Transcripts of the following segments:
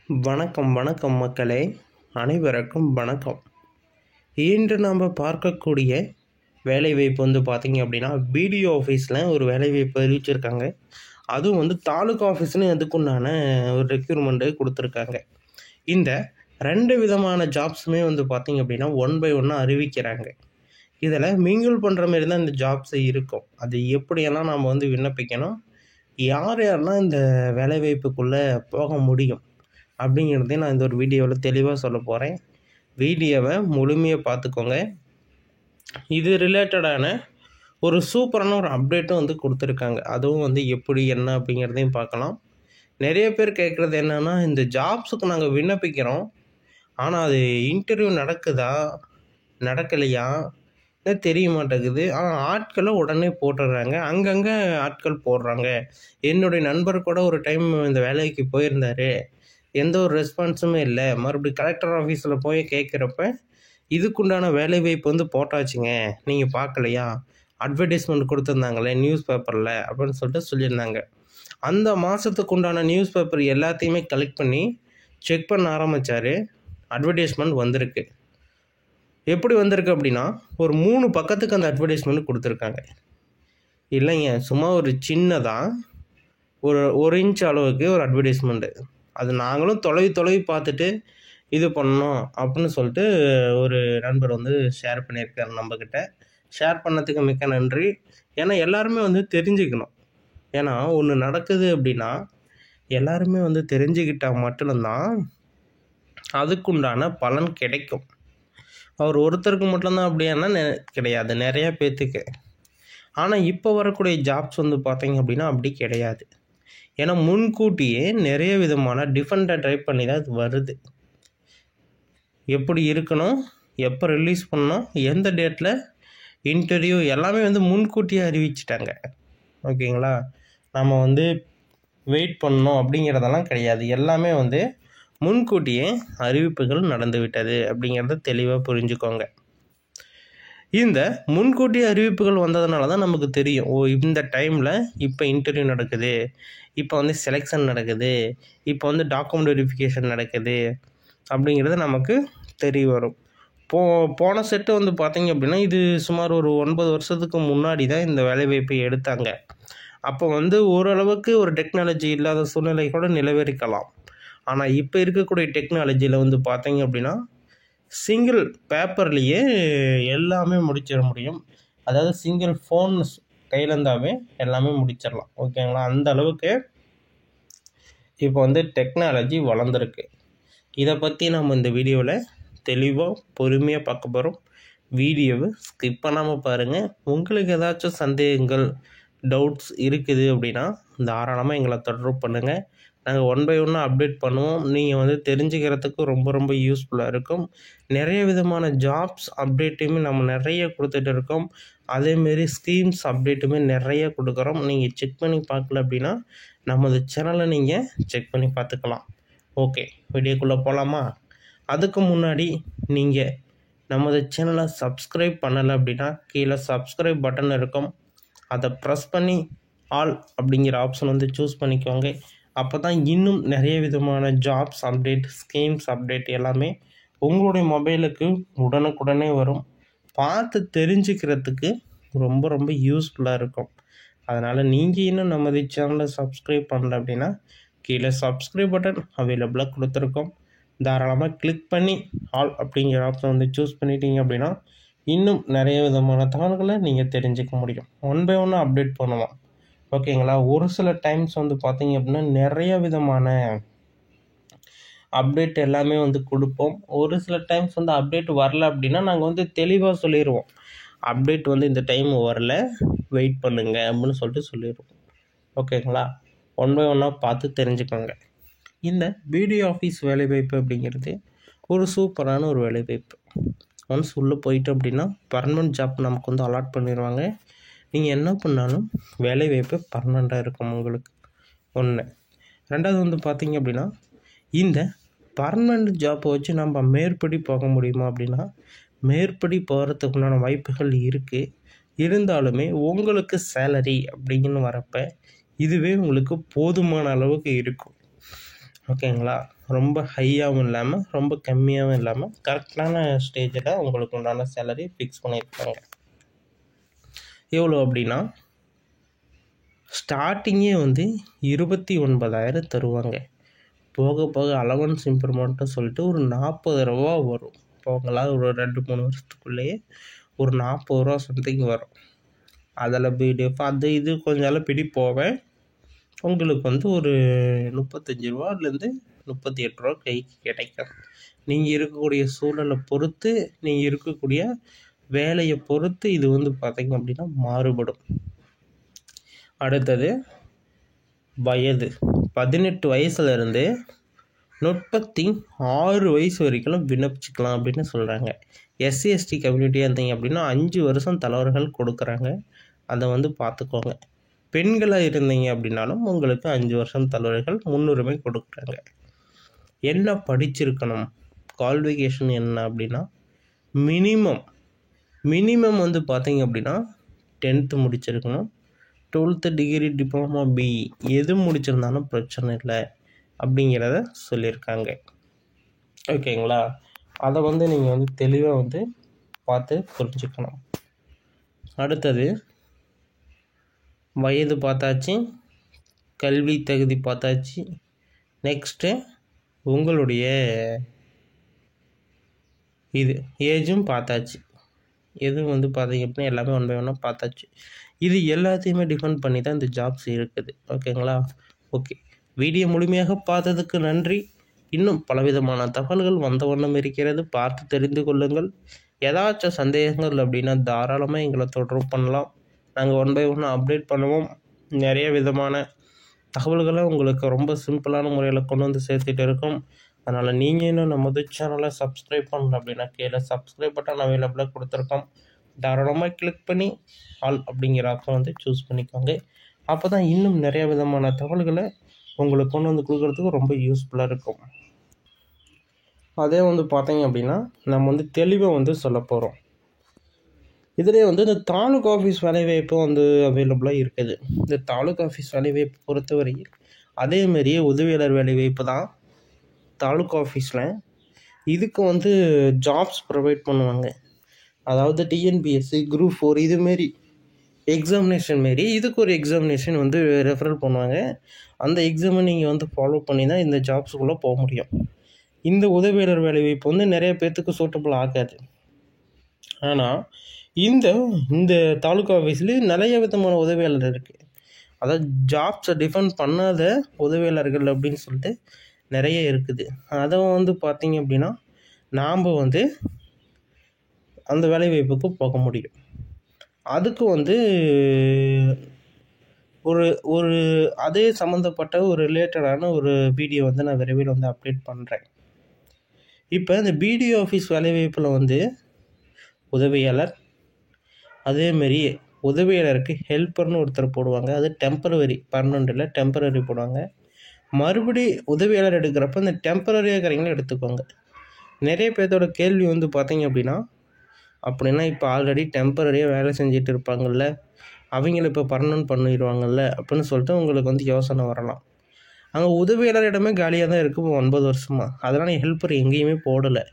வணக்கம் வணக்கம் மக்களே, அனைவருக்கும் வணக்கம். இன்று நாம் பார்க்கக்கூடிய வேலைவாய்ப்பு பார்த்திங்க அப்படின்னா, பிடிஓ ஆஃபீஸில் ஒரு வேலைவாய்ப்பு அறிவிச்சிருக்காங்க. அதுவும் தாலுகா ஆஃபீஸ்னு அதுக்குண்டான ஒரு ரெக்யூர்மெண்ட்டு கொடுத்துருக்காங்க. இந்த 2 விதமான ஜாப்ஸுமே பார்த்திங்க அப்படின்னா 1 by 1 அறிவிக்கிறாங்க. இதில் மிங்கிள் பண்ணுற மாரி தான் இந்த ஜாப்ஸ் இருக்கும். அது எப்படியெல்லாம் நாம் விண்ணப்பிக்கணும், யார் யாரெல்லாம் இந்த வேலைவாய்ப்புக்குள்ளே போக முடியும் அப்படிங்கிறதையும் நான் இந்த ஒரு வீடியோவில் தெளிவாக சொல்ல போகிறேன். வீடியோவை முழுமையாக பார்த்துக்கோங்க. இது ரிலேட்டடான ஒரு சூப்பரான ஒரு அப்டேட்டும் கொடுத்துருக்காங்க. அதுவும் எப்படி என்ன அப்படிங்கிறதையும் பார்க்கலாம். நிறைய பேர் கேட்குறது என்னென்னா, இந்த ஜாப்ஸுக்கு நாங்கள் விண்ணப்பிக்கிறோம், ஆனால் அது இன்டர்வியூ நடக்குதா நடக்கலையா தெரிய மாட்டேங்குது. ஆனால் ஆட்களை உடனே போட்டுடுறாங்க, அங்கங்கே ஆட்கள் போடுறாங்க. என்னுடைய நண்பர் கூட ஒரு டைம் இந்த வேலைக்கு போயிருந்தார், எந்த ஒரு ரெஸ்பான்ஸுமே இல்லை. மறுபடியும் கலெக்டர் ஆஃபீஸில் போய் கேட்குறப்ப, இதுக்குண்டான வேலைவாய்ப்பு போட்டாச்சுங்க, நீங்கள் பார்க்கலையா, அட்வர்டைஸ்மெண்ட் கொடுத்துருந்தாங்களே நியூஸ் பேப்பரில் அப்படின்னு சொல்லியிருந்தாங்க. அந்த மாதத்துக்கு உண்டான நியூஸ் பேப்பர் எல்லாத்தையுமே கலெக்ட் பண்ணி செக் பண்ண ஆரம்பித்தார். அட்வர்டைஸ்மெண்ட் வந்திருக்கு. எப்படி வந்திருக்கு அப்படின்னா, ஒரு 3 பக்கத்துக்கு அந்த அட்வர்டைஸ்மெண்ட் கொடுத்துருக்காங்க. இல்லைங்க, சும்மா ஒரு சின்னதாக ஒரு 1 இன்ச் அளவுக்கு ஒரு அட்வர்டைஸ்மெண்ட்டு. அது நாங்களும் தொலைவி பார்த்துட்டு இது பண்ணோம் அப்படின்னு சொல்லிட்டு ஒரு நண்பர் ஷேர் பண்ணியிருக்காரு நம்மக்கிட்ட. ஷேர் பண்ணதுக்கு மிக்க நன்றி. ஏன்னா எல்லாருமே தெரிஞ்சுக்கணும். ஏன்னா ஒன்று நடக்குது அப்படின்னா எல்லாருமே தெரிஞ்சுக்கிட்டால் மட்டும்தான் அதுக்குண்டான பலன் கிடைக்கும். அவர் ஒருத்தருக்கு மட்டும்தான் அப்படின்னா கிடையாது, நிறையா பேர்த்துக்கு. ஆனால் இப்போ வரக்கூடிய ஜாப்ஸ் பார்த்தீங்க அப்படின்னா அப்படி கிடையாது. ஏன்னா முன்கூட்டியே நிறைய விதமான டிஃபெண்டை ட்ரை பண்ணி தான் அது வருது. எப்படி இருக்கணும், எப்போ ரிலீஸ் பண்ணணும், எந்த டேட்டில் இன்டர்வியூ எல்லாமே முன்கூட்டியே அறிவிச்சிட்டாங்க. ஓகேங்களா? நம்ம வெயிட் பண்ணணும் அப்படிங்கிறதெல்லாம் கிடையாது. எல்லாமே முன்கூட்டியே அறிவிப்புகள் நடந்து விட்டது அப்படிங்கிறத தெளிவாக புரிஞ்சுக்கோங்க. இந்த முன்கூட்டி அறிவிப்புகள் வந்ததுனால தான் நமக்கு தெரியும், ஓ இந்த டைமில் இப்போ இன்டர்வியூ நடக்குது, இப்போ செலெக்ஷன் நடக்குது, இப்போ டாக்குமெண்ட் வெரிஃபிகேஷன் நடக்குது அப்படிங்கிறது நமக்கு தெரிய வரும். போன செட்டு பார்த்திங்க அப்படின்னா, இது சுமார் ஒரு 9 வருஷத்துக்கு முன்னாடி தான் இந்த வேலைவாய்ப்பை எடுத்தாங்க. அப்போ ஓரளவுக்கு ஒரு டெக்னாலஜி இல்லாத சூழ்நிலை கூட நிலவரிக்கலாம். ஆனால் இப்போ இருக்கக்கூடிய டெக்னாலஜியில் பார்த்திங்க அப்படின்னா, சிங்கிள் பேப்பர்லேயே எல்லாமே முடிச்சிட முடியும். அதாவது சிங்கிள் ஃபோன் கையில் இருந்தாவே எல்லாமே முடிச்சிடலாம். ஓகேங்களா? அந்த அளவுக்கு இப்போ டெக்னாலஜி வளர்ந்துருக்கு. இதை பற்றி நம்ம இந்த வீடியோவில் தெளிவாக பொறுமையாக பார்க்க போகிறோம். வீடியோவை ஸ்கிப் பண்ணாமல் பாருங்கள். உங்களுக்கு ஏதாச்சும் சந்தேகங்கள், டவுட்ஸ் இருக்குது அப்படின்னா தாராளமாக எங்களை தொடர்பு பண்ணுங்கள். நாங்கள் 1 by 1 அப்டேட் பண்ணுவோம். நீங்கள் தெரிஞ்சுக்கிறதுக்கு ரொம்ப ரொம்ப யூஸ்ஃபுல்லாக இருக்கும். நிறைய விதமான ஜாப்ஸ் அப்டேட்டுமே நம்ம நிறைய கொடுத்துட்டு இருக்கோம். அதேமாரி ஸ்கீம்ஸ் அப்டேட்டுமே நிறைய கொடுக்குறோம். நீங்கள் செக் பண்ணி பார்க்கல அப்படின்னா நமது சேனலை நீங்கள் செக் பண்ணி பார்த்துக்கலாம். ஓகே, வீடியோக்குள்ளே போகலாமா? அதுக்கு முன்னாடி நீங்கள் நமது சேனலை சப்ஸ்கிரைப் பண்ணலை அப்படின்னா கீழே சப்ஸ்கிரைப் பட்டன் இருக்கும், அதை ப்ரெஸ் பண்ணி ஆல் அப்படிங்கிற ஆப்ஷன் சூஸ் பண்ணிக்கோங்க. அப்போ தான் இன்னும் நிறைய விதமான ஜாப்ஸ் அப்டேட், ஸ்கீம்ஸ் அப்டேட் எல்லாமே உங்களுடைய மொபைலுக்கு உடனுக்குடனே வரும். பார்த்து தெரிஞ்சுக்கிறதுக்கு ரொம்ப ரொம்ப யூஸ்ஃபுல்லாக இருக்கும். அதனால் நீங்கள் இன்னும் நமது சேனலை சப்ஸ்கிரைப் பண்ணல அப்படின்னா கீழே சப்ஸ்கிரைப் பட்டன் அவைலபிளாக கொடுத்துருக்கோம். தாராளமாக கிளிக் பண்ணி ஆல் அப்படிங்கிற ஆப்ஷன் சூஸ் பண்ணிட்டீங்க அப்படின்னா இன்னும் நிறைய விதமான தகவல்களை நீங்கள் தெரிஞ்சுக்க முடியும். 1 by 1 அப்டேட் பண்ணுவோம். ஓகேங்களா? ஒரு சில டைம்ஸ் பார்த்தீங்க அப்படின்னா நிறைய விதமான அப்டேட் எல்லாமே கொடுப்போம். ஒரு சில டைம்ஸ் அப்டேட் வரல அப்படின்னா நாங்கள் தெளிவாக சொல்லிடுவோம், அப்டேட் இந்த டைம் வரல, வெயிட் பண்ணுங்க அப்படின்னு சொல்லிடுவோம். ஓகேங்களா? 1 by 1 பார்த்து தெரிஞ்சுக்கோங்க. இந்த பிடிஓ ஆஃபீஸ் வேலைவாய்ப்பு அப்படிங்கிறது ஒரு சூப்பரான ஒரு வேலைவாய்ப்பு. ஒன்ஸ் உள்ளே போயிட்டோம் அப்படின்னா பர்மனெண்ட் ஜாப் நமக்கு அலாட் பண்ணிடுவாங்க. நீங்கள் என்ன பண்ணாலும் வேலைவாய்ப்பு பர்மனெண்ட்டாக இருக்கும் உங்களுக்கு. 1. 2வது பார்த்தீங்க அப்படின்னா, இந்த பர்மனெண்ட் ஜாப்பை வச்சு நம்ம மேற்படி போக முடியுமா அப்படின்னா மேற்படி போகிறதுக்கு உண்டான வாய்ப்புகள் இருக்குது. இருந்தாலுமே உங்களுக்கு சேலரி அப்படின்னு வரப்போ இதுவே உங்களுக்கு போதுமான அளவுக்கு இருக்கும். ஓகேங்களா? ரொம்ப ஹையாகவும் இல்லாமல் ரொம்ப கம்மியாகவும் இல்லாமல் கரெக்டான ஸ்டேஜில் உங்களுக்கு உண்டான சேலரி ஃபிக்ஸ் பண்ணியிருக்காங்க. எவ்வளோ அப்படின்னா ஸ்டார்டிங்கே வந்து 29,000 தருவாங்க. போக போக அலவன்ஸ் இம்ப்ரூவ்மெண்ட்டு சொல்லிட்டு ஒரு 40 ரூபா வரும். போகலாம் ஒரு 2-3 வருஷத்துக்குள்ளேயே ஒரு 40 ரூபா சம்திங் வரும். அதில் பிடிஎஃப் அது இது கொஞ்சம் நாள் பிடி போவேன். உங்களுக்கு வந்து ஒரு 35 ரூபாலேருந்து 38 ரூபா கைக்கு கிடைக்கும். நீங்கள் இருக்கக்கூடிய சூழலை பொறுத்து, நீங்கள் இருக்கக்கூடிய வேலையை பொறுத்து இது வந்து பார்த்தீங்க அப்படின்னா மாறுபடும். அடுத்தது வயது 18 வயசுலேருந்து 36 வயசு வரைக்கும் விண்ணப்பிச்சுக்கலாம் அப்படின்னு சொல்கிறாங்க. எஸ்சி எஸ்டி கம்யூனிட்டியாக இருந்தீங்க அப்படின்னா 5 வருஷம் தலைவர்கள் கொடுக்குறாங்க. அதை வந்து பார்த்துக்கோங்க. பெண்களாக இருந்தீங்க அப்படின்னாலும் உங்களுக்கு 5 வருஷம் தலைவர்கள் முன்னுரிமை கொடுக்குறாங்க. என்ன படிச்சிருக்கணும், குவாலிஃபிகேஷன் என்ன அப்படின்னா மினிமம் வந்து பார்த்தீங்க அப்படின்னா 10th முடிச்சிருக்கணும். 12th டிகிரி டிப்ளமா பிஇ எது முடிச்சிருந்தாலும் பிரச்சனை இல்லை அப்படிங்கிறத சொல்லியிருக்காங்க. ஓகேங்களா? அதை வந்து நீங்கள் வந்து தெளிவாக வந்து பார்த்து புரிஞ்சுக்கணும். அடுத்தது வயது பார்த்தாச்சு, கல்வி தகுதி பார்த்தாச்சு. நெக்ஸ்ட்டு உங்களுடைய இது ஏஜும் பார்த்தாச்சு. எதுவும் வந்து பார்த்தீங்க அப்படின்னா எல்லாமே ஒன் பை ஒன்னாக பார்த்தாச்சு. இது எல்லாத்தையுமே டிஃபெண்ட் பண்ணி தான் இந்த ஜாப்ஸ் இருக்குது. ஓகேங்களா? ஓகே, வீடியோ முழுமையாக பார்த்ததுக்கு நன்றி. இன்னும் பலவிதமான தகவல்கள் வந்த வண்ணம் இருக்கிறது, பார்த்து தெரிந்து கொள்ளுங்கள். ஏதாச்சும் சந்தேகங்கள் அப்படின்னா தாராளமாக எங்களை தொடர்பு பண்ணலாம். நாங்கள் ஒன் பை ஒன்று அப்டேட் பண்ணுவோம். நிறைய விதமான தகவல்களை உங்களுக்கு ரொம்ப சிம்பிளான முறையில் கொண்டு வந்து சேர்த்துட்டு இருக்கோம். அதனால் நீங்கள் இன்னும் நமது சேனலை சப்ஸ்கிரைப் பண்ணல அப்படின்னா கீழே சப்ஸ்கிரைப் பட்டன் அவைலபிளாக கொடுத்துருக்கோம். தாராளமாக கிளிக் பண்ணி ஆல் அப்படிங்கிற ஆப்ஷன் வந்து சூஸ் பண்ணிக்கோங்க. அப்போ தான் இன்னும் நிறைய விதமான தகவல்களை உங்களுக்கு கொண்டு வந்து கொடுக்குறதுக்கு ரொம்ப யூஸ்ஃபுல்லாக இருக்கும். அதே வந்து பார்த்தீங்க அப்படின்னா நம்ம வந்து தெளிவாக வந்து சொல்ல போகிறோம். இதிலே வந்து இந்த தாலுக் ஆஃபீஸ் வேலைவாய்ப்பு வந்து அவைலபிளாக இருக்குது. இந்த தாலுக் ஆஃபீஸ் வேலைவாய்ப்பு பொறுத்தவரையில் அதேமாரியே உதவியாளர் வேலைவாய்ப்பு தான் தாலுக் ஆஃபீஸில். இதுக்கு வந்து ஜாப்ஸ் ப்ரொவைட் பண்ணுவாங்க. அதாவது டிஎன்பிஎஸ்சி குரூப் 4 இதுமாரி எக்ஸாமினேஷன் மாரி இதுக்கு ஒரு எக்ஸாமினேஷன் வந்து ரெஃபரல் பண்ணுவாங்க. அந்த எக்ஸாமை நீங்கள் வந்து ஃபாலோ பண்ணி தான் இந்த ஜாப்ஸுக்குள்ளே போக முடியும். இந்த உதவியாளர் வேலைவாய்ப்பு வந்து நிறைய பேர்த்துக்கு சூட்டபிள் ஆகாது. ஆனால் இந்த தாலுகா ஆஃபீஸ்லேயும் நிறைய விதமான உதவியாளர் இருக்குது. அதாவது ஜாப்ஸை டிஃபெண்ட் பண்ணாத உதவியாளர்கள் அப்படின்னு சொல்லிட்டு நிறைய இருக்குது. அதை வந்து பார்த்திங்க அப்படின்னா நாம் வந்து அந்த வேலைவாய்ப்புக்கு போக முடியும். அதுக்கு வந்து ஒரு அதே சம்மந்தப்பட்ட ஒரு ரிலேட்டடான ஒரு வீடியோ வந்து நான் விரைவில் வந்து அப்டேட் பண்ணுறேன். இப்போ இந்த பிடிஓ ஆஃபீஸ் வேலைவாய்ப்பில் வந்து உதவியாளர், அதேமாரி உதவியாளருக்கு ஹெல்ப்பர்னு ஒருத்தர் போடுவாங்க. அது டெம்பரவரி, பர்மனெண்ட் இல்லை, டெம்பரரி போடுவாங்க. மறுபடி உதவியாளர் எடுக்கிறப்ப இந்த டெம்பரரியாக இருக்கிறவங்களும் எடுத்துக்கோங்க. நிறைய பேர்த்தோட கேள்வி வந்து பார்த்தீங்க அப்படின்னா இப்போ ஆல்ரெடி டெம்பரரியாக வேலை செஞ்சுட்டு இருப்பாங்கள்ல, அவங்கள இப்போ பர்மனெண்ட் பண்ணிடுவாங்கள்ல அப்படின்னு சொல்லிட்டு உங்களுக்கு வந்து யோசனை வரலாம். அங்கே உதவியாளர் இடமே காலியாக தான் இருக்குது 9 வருஷமாக. அதனால் ஹெல்ப்பர் எங்கேயுமே போடலை.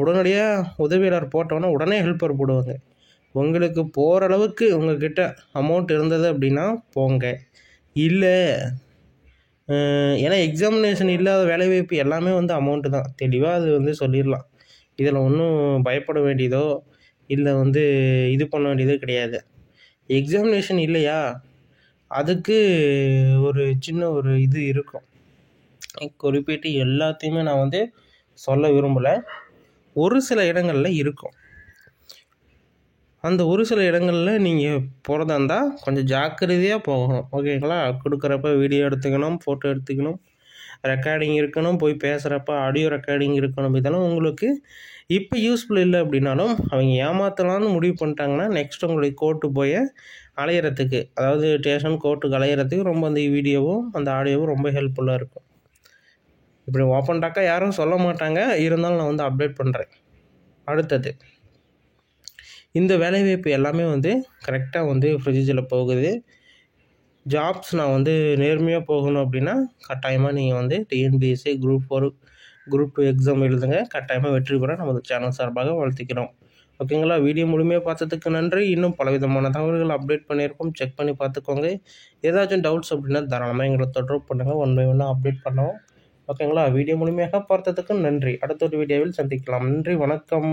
உடனடியாக உதவியாளர் போட்டோன்னா உடனே ஹெல்ப்பர் போடுவாங்க. உங்களுக்கு போகிற அளவுக்கு உங்கள்கிட்ட அமௌண்ட் இருந்தது அப்படின்னா போங்க. இல்லை, ஏன்னா எக்ஸாமினேஷன் இல்லாத வேலைவாய்ப்பு எல்லாமே வந்து அமௌண்ட்டு தான். தெளிவாக அது வந்து சொல்லிடலாம். இதில் ஒன்றும் பயப்பட வேண்டியதோ இல்லை வந்து இது பண்ண வேண்டியதோ கிடையாது. எக்ஸாமினேஷன் இல்லையா, அதுக்கு ஒரு சின்ன ஒரு இது இருக்கும். குறிப்பிட்டு எல்லாத்தையுமே நான் வந்து சொல்ல விரும்பலை. ஒரு சில இடங்களில் இருக்கும். அந்த ஒரு சில இடங்களில் நீங்கள் போகிறதா இருந்தால் கொஞ்சம் ஜாக்கிரதையாக போகணும். ஓகேங்களா? கொடுக்குறப்ப வீடியோ எடுத்துக்கணும், ஃபோட்டோ எடுத்துக்கணும், ரெக்கார்டிங் இருக்கணும், போய் பேசுகிறப்ப ஆடியோ ரெக்கார்டிங் இருக்கணும். இதெல்லாம் உங்களுக்கு இப்போ யூஸ்ஃபுல் இல்லை அப்படின்னாலும் அவங்க ஏமாற்றலான்னு முடிவு பண்ணிட்டாங்கன்னா நெக்ஸ்ட் உங்களுக்கு கோர்ட்டு போய் அலையிறதுக்கு, அதாவது ஸ்டேஷன் கோர்ட்டுக்கு அலையிறதுக்கு ரொம்ப அந்த வீடியோவும் அந்த ஆடியோவும் ரொம்ப ஹெல்ப்ஃபுல்லாக இருக்கும். இப்படி ஓப்பன் டாக்காக யாரும் சொல்ல மாட்டாங்க, இருந்தாலும் நான் வந்து அப்டேட் பண்ணுறேன். அடுத்தது இந்த வேலைவாய்ப்பு எல்லாமே வந்து கரெக்டாக வந்து ப்ரொசீஜரில் போகுது. ஜாப்ஸ் நான் வந்து நேர்மையாக போகணும் அப்படின்னா கட்டாயமாக நீங்கள் வந்து டிஎன்பிஎஸ்சி குரூப் 4 குரூப் 2 எக்ஸாம் எழுதுங்க. கட்டாயமாக வெற்றி பெற நமது சேனல் சார்பாக வாழ்த்துக்கிறோம். ஓகேங்களா? வீடியோ முழுமையாக பார்த்ததுக்கு நன்றி. இன்னும் பலவிதமான தகவல்கள் அப்டேட் பண்ணியிருக்கோம். செக் பண்ணி பார்த்துக்கோங்க. ஏதாச்சும் டவுட்ஸ் அப்படின்னா தாராளமாக எங்களை தொடர்பு பண்ணுங்கள். 1 பை 1 அப்டேட் பண்ணுவோம். ஓகேங்களா? வீடியோ முழுமையாக பார்த்ததுக்கு நன்றி. அடுத்த ஒரு வீடியோவில் சந்திக்கலாம். நன்றி, வணக்கம்.